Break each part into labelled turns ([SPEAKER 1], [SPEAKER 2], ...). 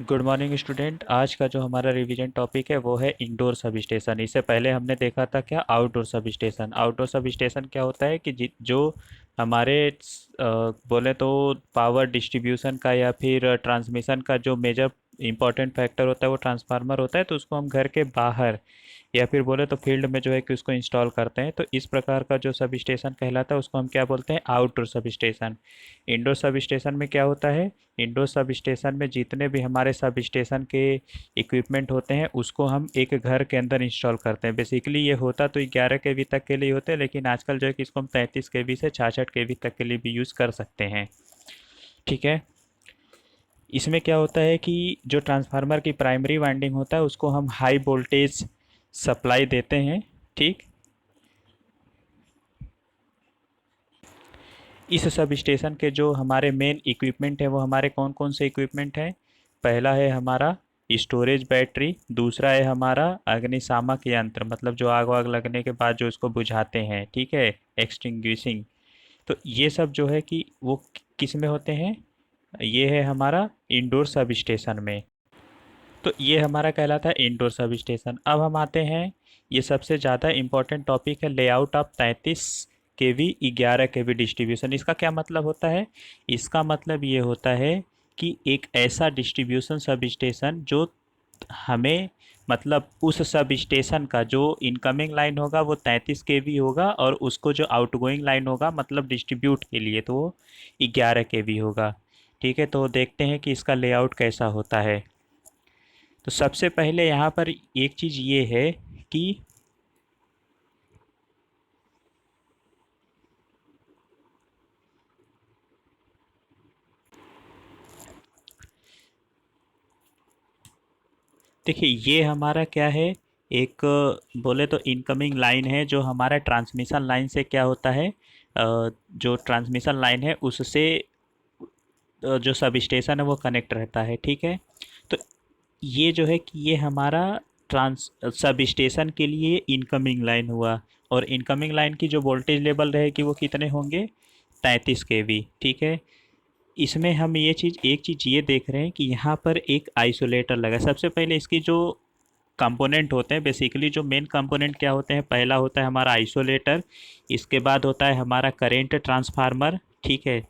[SPEAKER 1] Good morning student. आज का जो हमारा रिवीजन टॉपिक है वो है इंडोर सब स्टेशन। इससे पहले हमने देखा था क्या, outdoor sub station. Outdoor sub station क्या होता है कि जो हमारे बोले तो पावर डिस्ट्रीब्यूशन का या फिर ट्रांसमिशन का जो मेजर इंपॉर्टेंट फैक्टर होता है वो ट्रांसफार्मर होता है, तो उसको हम घर के बाहर या फिर बोले तो फील्ड में जो है कि उसको इंस्टॉल करते हैं। तो इस प्रकार का जो सब स्टेशन कहलाता है उसको हम क्या बोलते हैं, outdoor sub station. Indoor sub station में क्या होता है, इंडोर सब स्टेशन में जितने भी हमारे सब स्टेशन के इक्विपमेंट होते हैं उसको हम एक घर के अंदर इंस्टॉल करते हैं। बेसिकली ये होता तो 11 kV तक के लिए होते हैं, लेकिन आजकल जो है कि इसको हम 33 kV से 66 kV तक के लिए भी यूज़ कर सकते हैं। ठीक है। इसमें क्या होता है कि जो ट्रांसफार्मर की प्राइमरी वाइंडिंग होता है उसको हम हाई वोल्टेज सप्लाई देते हैं। ठीक। इस सब स्टेशन के जो हमारे मेन इक्विपमेंट है वो हमारे कौन कौन से इक्विपमेंट हैं। पहला है हमारा स्टोरेज बैटरी, दूसरा है हमारा अग्निशामक यंत्र, मतलब जो आग वाग लगने के बाद जो उसको बुझाते हैं, ठीक है, एक्सटिंग्विशिंग। तो ये सब जो है कि वो किस में होते हैं, ये है हमारा इंडोर सब स्टेशन में। तो ये हमारा कहलाता है इंडोर सब स्टेशन। अब हम आते हैं, ये सबसे ज़्यादा इम्पोर्टेंट टॉपिक है, layout of 33 kV 11 kV distribution. इसका क्या मतलब होता है, इसका मतलब ये होता है कि एक ऐसा डिस्ट्रीब्यूशन सब स्टेशन जो हमें, मतलब उस सब स्टेशन का जो इनकमिंग लाइन होगा वो 33 kV होगा, और उसको जो आउटगोइंग लाइन होगा मतलब डिस्ट्रीब्यूट के लिए तो वो 11 kV होगा। ठीक है, तो देखते हैं कि इसका लेआउट कैसा होता है। तो सबसे पहले यहाँ पर एक चीज़ ये है कि देखिए ये हमारा क्या है, एक बोले तो इनकमिंग लाइन है जो हमारा ट्रांसमिशन लाइन से क्या होता है, जो ट्रांसमिशन लाइन है उससे जो सब स्टेशन है वो कनेक्ट रहता है। ठीक है। तो ये जो है कि ये हमारा ट्रांस सब स्टेशन के लिए इनकमिंग लाइन हुआ, और इनकमिंग लाइन की जो वोल्टेज लेवल रहेगी वो कितने होंगे, 33 kV। ठीक है। इसमें हम ये चीज़, एक चीज़ ये देख रहे हैं कि यहाँ पर एक आइसोलेटर लगा। सबसे पहले इसकी जो कंपोनेंट होते हैं, बेसिकली जो मेन कंपोनेंट क्या होते हैं, पहला होता है हमारा आइसोलेटर, इसके बाद होता है हमारा करेंट ट्रांसफार्मर। ठीक है।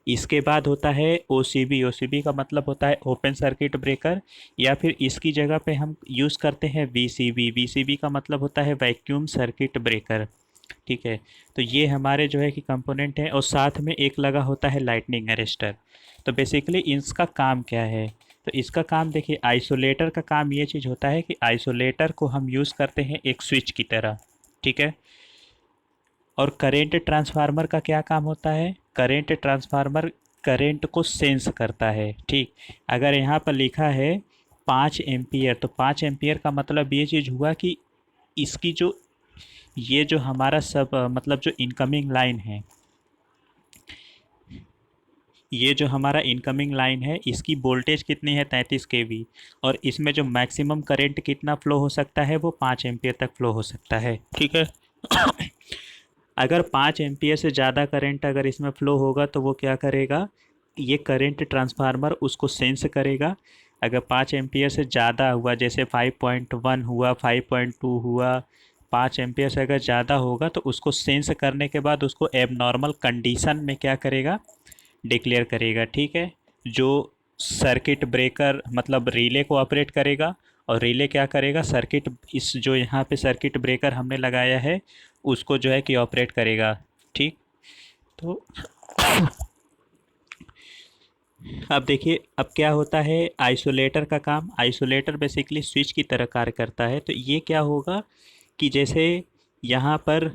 [SPEAKER 1] इसके बाद होता है ओसीबी। ओसीबी का मतलब होता है ओपन सर्किट ब्रेकर, या फिर इसकी जगह पे हम यूज़ करते हैं वीसीबी। वीसीबी का मतलब होता है वैक्यूम सर्किट ब्रेकर। ठीक है। तो ये हमारे जो है कि कंपोनेंट हैं, और साथ में एक लगा होता है लाइटनिंग अरेस्टर। तो बेसिकली इसका काम क्या है, तो इसका काम देखिए, आइसोलेटर का काम ये चीज़ होता है कि आइसोलेटर को हम यूज़ करते हैं एक स्विच की तरह। ठीक है। और करेंट ट्रांसफार्मर का क्या काम होता है, करेंट ट्रांसफार्मर करेंट को सेंस करता है। ठीक। अगर यहाँ पर लिखा है 5 एम्पियर, तो 5 एम्पियर का मतलब ये चीज़ हुआ कि इसकी जो, ये जो हमारा सब मतलब जो इनकमिंग लाइन है, ये जो हमारा इनकमिंग लाइन है इसकी वोल्टेज कितनी है, 33 kV, और इसमें जो मैक्सिमम करंट कितना फ्लो हो सकता है वो 5 एम्पियर तक फ्लो हो सकता है। ठीक है। अगर 5 एम्पियर से ज़्यादा करंट अगर इसमें फ़्लो होगा तो वो क्या करेगा, ये करंट ट्रांसफार्मर उसको सेंस करेगा। अगर 5 एम्पियर से ज़्यादा हुआ, जैसे 5.1 हुआ, 5.2 हुआ, 5 एम्पियर से अगर ज़्यादा होगा तो उसको सेंस करने के बाद उसको एबनॉर्मल कंडीशन में क्या करेगा, डिक्लेयर करेगा। ठीक है। जो सर्किट ब्रेकर मतलब रिले को ऑपरेट करेगा, और रिले क्या करेगा, सर्किट, इस जो यहाँ पे सर्किट ब्रेकर हमने लगाया है उसको जो है कि ऑपरेट करेगा। ठीक। तो अब देखिए, अब क्या होता है आइसोलेटर का काम, आइसोलेटर बेसिकली स्विच की तरह कार्य करता है। तो ये क्या होगा कि जैसे यहाँ पर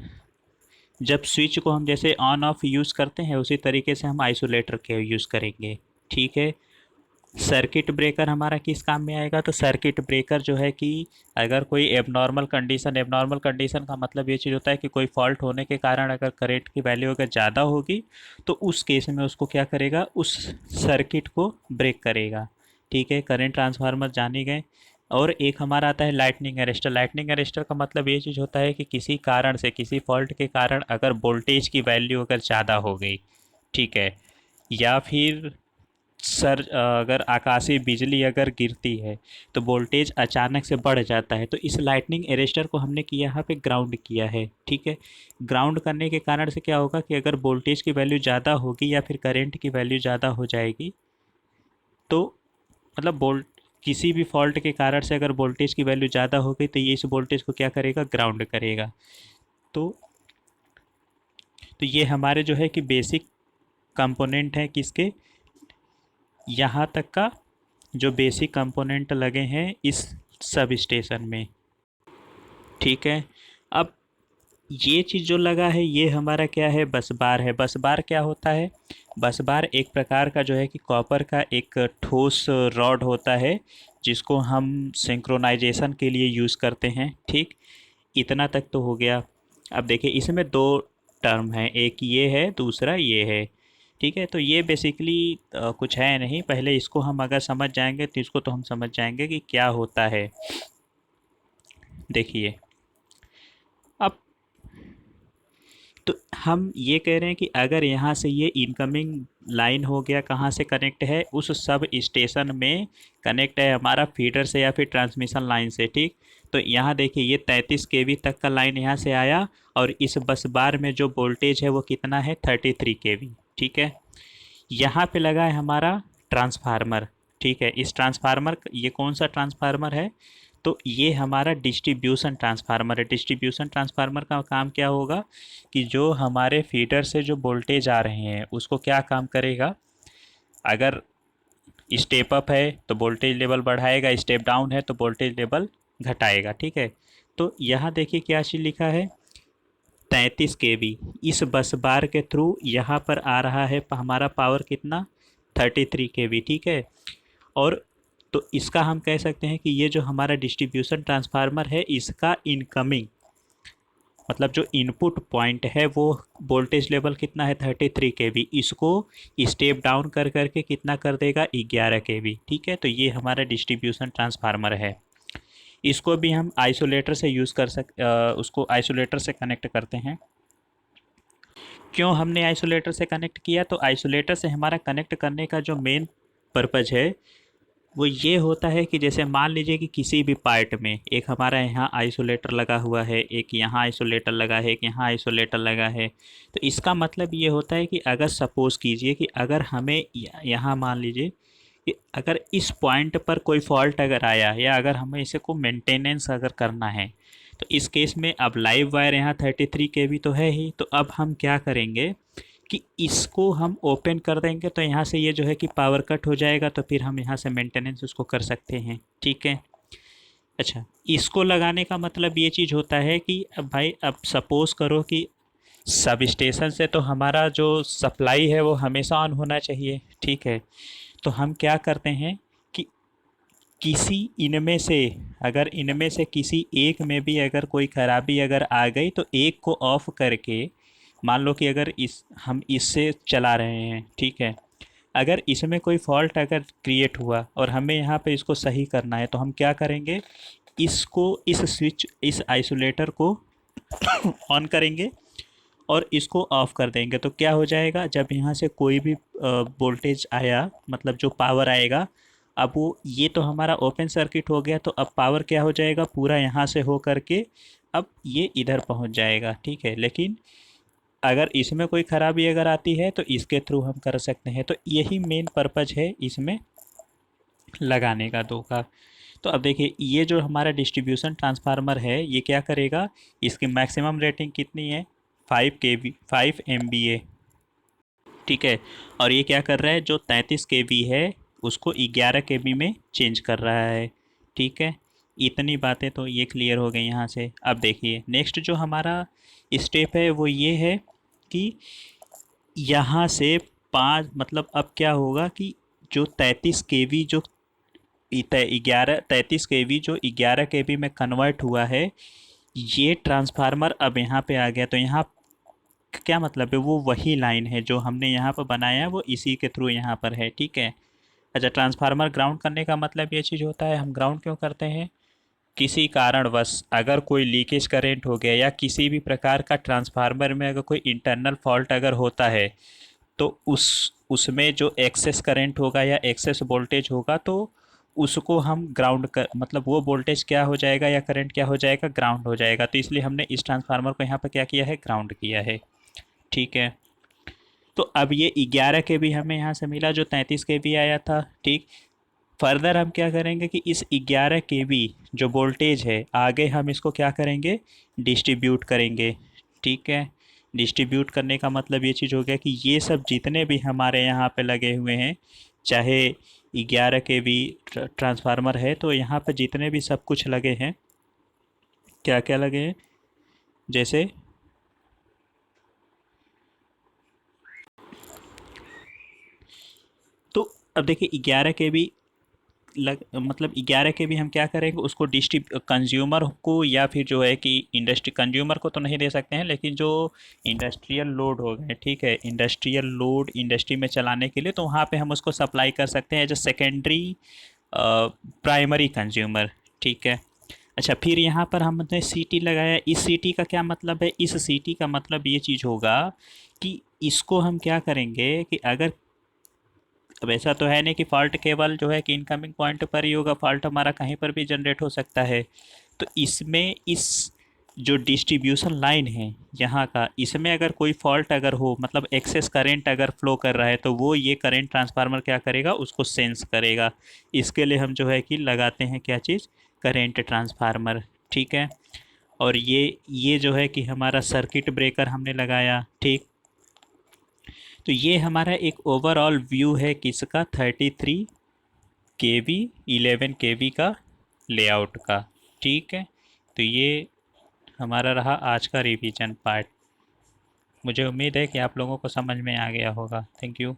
[SPEAKER 1] जब स्विच को हम जैसे ऑन ऑफ यूज़ करते हैं उसी तरीके से हम आइसोलेटर के यूज़ करेंगे। ठीक है। सर्किट ब्रेकर हमारा किस काम में आएगा, तो सर्किट ब्रेकर जो है कि अगर कोई एबनॉर्मल कंडीशन, एबनॉर्मल कंडीशन का मतलब ये चीज़ होता है कि कोई फॉल्ट होने के कारण अगर करंट की वैल्यू अगर ज़्यादा होगी तो उस केस में उसको क्या करेगा, उस सर्किट को ब्रेक करेगा। ठीक है। करंट ट्रांसफार्मर जाने गए। और एक हमारा आता है लाइटनिंग अरेस्टर। लाइटनिंग अरेस्टर का मतलब ये चीज़ होता है कि किसी कारण से, किसी फॉल्ट के कारण अगर वोल्टेज की वैल्यू अगर ज़्यादा हो गई, ठीक है, या फिर अगर आकाशीय बिजली अगर गिरती है तो वोल्टेज अचानक से बढ़ जाता है। तो इस लाइटनिंग अरेस्टर को हमने किया यहाँ पे ग्राउंड किया है, ठीक है। ग्राउंड करने के कारण से क्या होगा कि अगर वोल्टेज की वैल्यू ज़्यादा होगी या फिर करंट की वैल्यू ज़्यादा हो जाएगी तो मतलब वोल्ट किसी भी फॉल्ट के कारण से अगर वोल्टेज की वैल्यू ज़्यादा हो गई तो ये इस वोल्टेज को क्या करेगा, ग्राउंड करेगा। तो ये हमारे जो है कि बेसिक कंपोनेंट है किसके, यहाँ तक का जो बेसिक कंपोनेंट लगे हैं इस सब स्टेशन में, ठीक है। अब ये चीज़ जो लगा है ये हमारा क्या है, बस बार है। बस बार क्या होता है, बस बार एक प्रकार का जो है कि कॉपर का एक ठोस रॉड होता है जिसको हम सिंक्रोनाइजेशन के लिए यूज़ करते हैं, ठीक। इतना तक तो हो गया। अब देखिए इसमें दो टर्म हैं, एक ये है दूसरा ये है, ठीक है। तो ये बेसिकली कुछ है नहीं, पहले इसको हम अगर समझ जाएंगे तो इसको तो हम समझ जाएंगे कि क्या होता है। देखिए अब तो हम ये कह रहे हैं कि अगर यहाँ से ये इनकमिंग लाइन हो गया, कहाँ से कनेक्ट है, उस सब स्टेशन में कनेक्ट है हमारा फीडर से या फिर ट्रांसमिशन लाइन से, ठीक। तो यहाँ देखिए ये 33 केवी तक का लाइन यहाँ से आया और इस बस बार में जो वोल्टेज है वो कितना है, 33 केवी, ठीक है। यहाँ पे लगा है हमारा ट्रांसफार्मर, ठीक है। इस ट्रांसफार्मर, ये कौन सा ट्रांसफार्मर है, तो ये हमारा डिस्ट्रीब्यूशन ट्रांसफार्मर है। डिस्ट्रीब्यूशन ट्रांसफार्मर का काम क्या होगा कि जो हमारे फीडर से जो वोल्टेज आ रहे हैं उसको क्या काम करेगा, अगर स्टेप अप है तो वोल्टेज लेवल बढ़ाएगा, स्टेप डाउन है तो वोल्टेज लेवल घटाएगा, ठीक है। तो यहाँ देखिए क्या चीज़ लिखा है, 33 केवी इस बस बार के थ्रू यहाँ पर आ रहा है हमारा पावर कितना, 33 केवी, ठीक है। और तो इसका हम कह सकते हैं कि ये जो हमारा डिस्ट्रीब्यूशन ट्रांसफार्मर है इसका इनकमिंग मतलब जो इनपुट पॉइंट है वो वोल्टेज लेवल कितना है, 33 केवी, इसको स्टेप डाउन कर करके कितना कर देगा, 11 केवी, ठीक है। तो ये हमारा डिस्ट्रीब्यूशन ट्रांसफार्मर है। इसको भी हम आइसोलेटर से यूज़ कर उसको आइसोलेटर से कनेक्ट करते हैं। क्यों हमने आइसोलेटर से कनेक्ट किया, तो आइसोलेटर से हमारा कनेक्ट करने का जो मेन पर्पज़ है वो ये होता है कि जैसे मान लीजिए कि किसी भी पार्ट में एक हमारा यहाँ आइसोलेटर लगा हुआ है, एक यहाँ आइसोलेटर लगा है, एक यहाँ आइसोलेटर लगा है। तो इसका मतलब ये होता है कि अगर सपोज़ कीजिए कि अगर हमें यहाँ मान लीजिए कि अगर इस पॉइंट पर कोई फॉल्ट अगर आया या अगर हमें इसे को मेंटेनेंस अगर करना है तो इस केस में अब लाइव वायर यहाँ 33 केवी तो है ही, तो अब हम क्या करेंगे कि इसको हम ओपन कर देंगे तो यहाँ से ये जो है कि पावर कट हो जाएगा, तो फिर हम यहाँ से मेंटेनेंस उसको कर सकते हैं, ठीक है। अच्छा, इसको लगाने का मतलब ये चीज़ होता है कि अब भाई अब सपोज़ करो कि सब स्टेशन से तो हमारा जो सप्लाई है वो हमेशा ऑन होना चाहिए, ठीक है। तो हम क्या करते हैं कि किसी इनमें से अगर इनमें से किसी एक में भी अगर कोई ख़राबी अगर आ गई तो एक को ऑफ़ करके, मान लो कि अगर हम इससे चला रहे हैं, ठीक है। अगर इसमें कोई फॉल्ट अगर क्रिएट हुआ और हमें यहाँ पे इसको सही करना है तो हम क्या करेंगे, इसको इस आइसोलेटर को ऑन करेंगे और इसको ऑफ़ कर देंगे। तो क्या हो जाएगा, जब यहाँ से कोई भी वोल्टेज आया मतलब जो पावर आएगा, अब वो ये तो हमारा ओपन सर्किट हो गया, तो अब पावर क्या हो जाएगा, पूरा यहाँ से हो करके अब ये इधर पहुँच जाएगा, ठीक है। लेकिन अगर इसमें कोई ख़राबी अगर आती है तो इसके थ्रू हम कर सकते हैं। तो यही मेन पर्पज़ है इसमें लगाने का दो का। तो अब देखिए ये जो हमारा डिस्ट्रीब्यूशन ट्रांसफार्मर है ये क्या करेगा, इसकी मैक्सिमम रेटिंग कितनी है, 5 MVA, ठीक है। और ये क्या कर रहा है, जो 33 केवी है उसको 11 केवी में चेंज कर रहा है, ठीक है। इतनी बातें तो ये क्लियर हो गई यहाँ से। अब देखिए नेक्स्ट जो हमारा स्टेप है वो ये है कि यहाँ से 5 मतलब अब क्या होगा कि जो 33 केवी जो 33 केवी जो 11 केवी में कन्वर्ट हुआ है, ये ट्रांसफार्मर अब यहाँ पे आ गया। तो यहाँ क्या मतलब है, वो वही लाइन है जो हमने यहाँ पर बनाया है वो इसी के थ्रू यहाँ पर है, ठीक है। अच्छा, ट्रांसफार्मर ग्राउंड करने का मतलब ये चीज़ होता है, हम ग्राउंड क्यों करते हैं, किसी कारणवश अगर कोई लीकेज करेंट हो गया या किसी भी प्रकार का ट्रांसफार्मर में अगर कोई इंटरनल फॉल्ट अगर होता है तो उसमें जो एक्सेस करंट होगा या एक्सेस वोल्टेज होगा तो उसको हम ग्राउंड कर, मतलब वो वोल्टेज क्या हो जाएगा या करंट क्या हो जाएगा, ग्राउंड हो जाएगा। तो इसलिए हमने इस ट्रांसफार्मर को यहाँ पर क्या किया है, ग्राउंड किया है। ठीक है। तो अब ये 11 के भी हमें यहाँ से मिला जो 33 के भी आया था। ठीक। फर्दर हम क्या करेंगे कि इस 11 के बी जो वोल्टेज है आगे हम इसको क्या करेंगे, डिस्ट्रीब्यूट करेंगे। ठीक है। डिस्ट्रीब्यूट करने का मतलब ये चीज़ हो गया कि ये सब जितने भी हमारे यहाँ पे लगे हुए हैं, चाहे 11 के बी ट्रांसफार्मर है तो यहाँ पे जितने भी सब कुछ लगे हैं, क्या क्या लगे हैं, जैसे तो अब देखिए 11 के बी मतलब 11 के भी हम क्या करेंगे, उसको कंज्यूमर को या फिर जो है कि इंडस्ट्री, कंज्यूमर को तो नहीं दे सकते हैं लेकिन जो इंडस्ट्रियल लोड हो गए, ठीक है, इंडस्ट्रियल लोड इंडस्ट्री में चलाने के लिए, तो वहाँ पे हम उसको सप्लाई कर सकते हैं as a secondary primary consumer. ठीक है। अच्छा, फिर यहाँ पर हमने सीटी लगाया। इस सीटी का क्या मतलब है, इस सीटी का मतलब ये चीज़ होगा कि इसको हम क्या करेंगे कि अगर, अब ऐसा तो है नहीं कि फॉल्ट केवल जो है कि इनकमिंग पॉइंट पर ही होगा, फॉल्ट हमारा कहीं पर भी जनरेट हो सकता है। तो इसमें इस जो डिस्ट्रीब्यूशन लाइन है यहाँ का, इसमें अगर कोई फॉल्ट अगर हो, मतलब एक्सेस करंट अगर फ्लो कर रहा है, तो वो ये करंट ट्रांसफार्मर क्या करेगा, उसको सेंस करेगा। इसके लिए हम जो है कि लगाते हैं क्या चीज़, करंट ट्रांसफार्मर। ठीक है। और ये जो है कि हमारा सर्किट ब्रेकर हमने लगाया। ठीक। तो ये हमारा एक ओवरऑल व्यू है किसका, 33 kV 11 kV का लेआउट का। ठीक है। तो ये हमारा रहा आज का रिवीजन पार्ट। मुझे उम्मीद है कि आप लोगों को समझ में आ गया होगा। Thank you.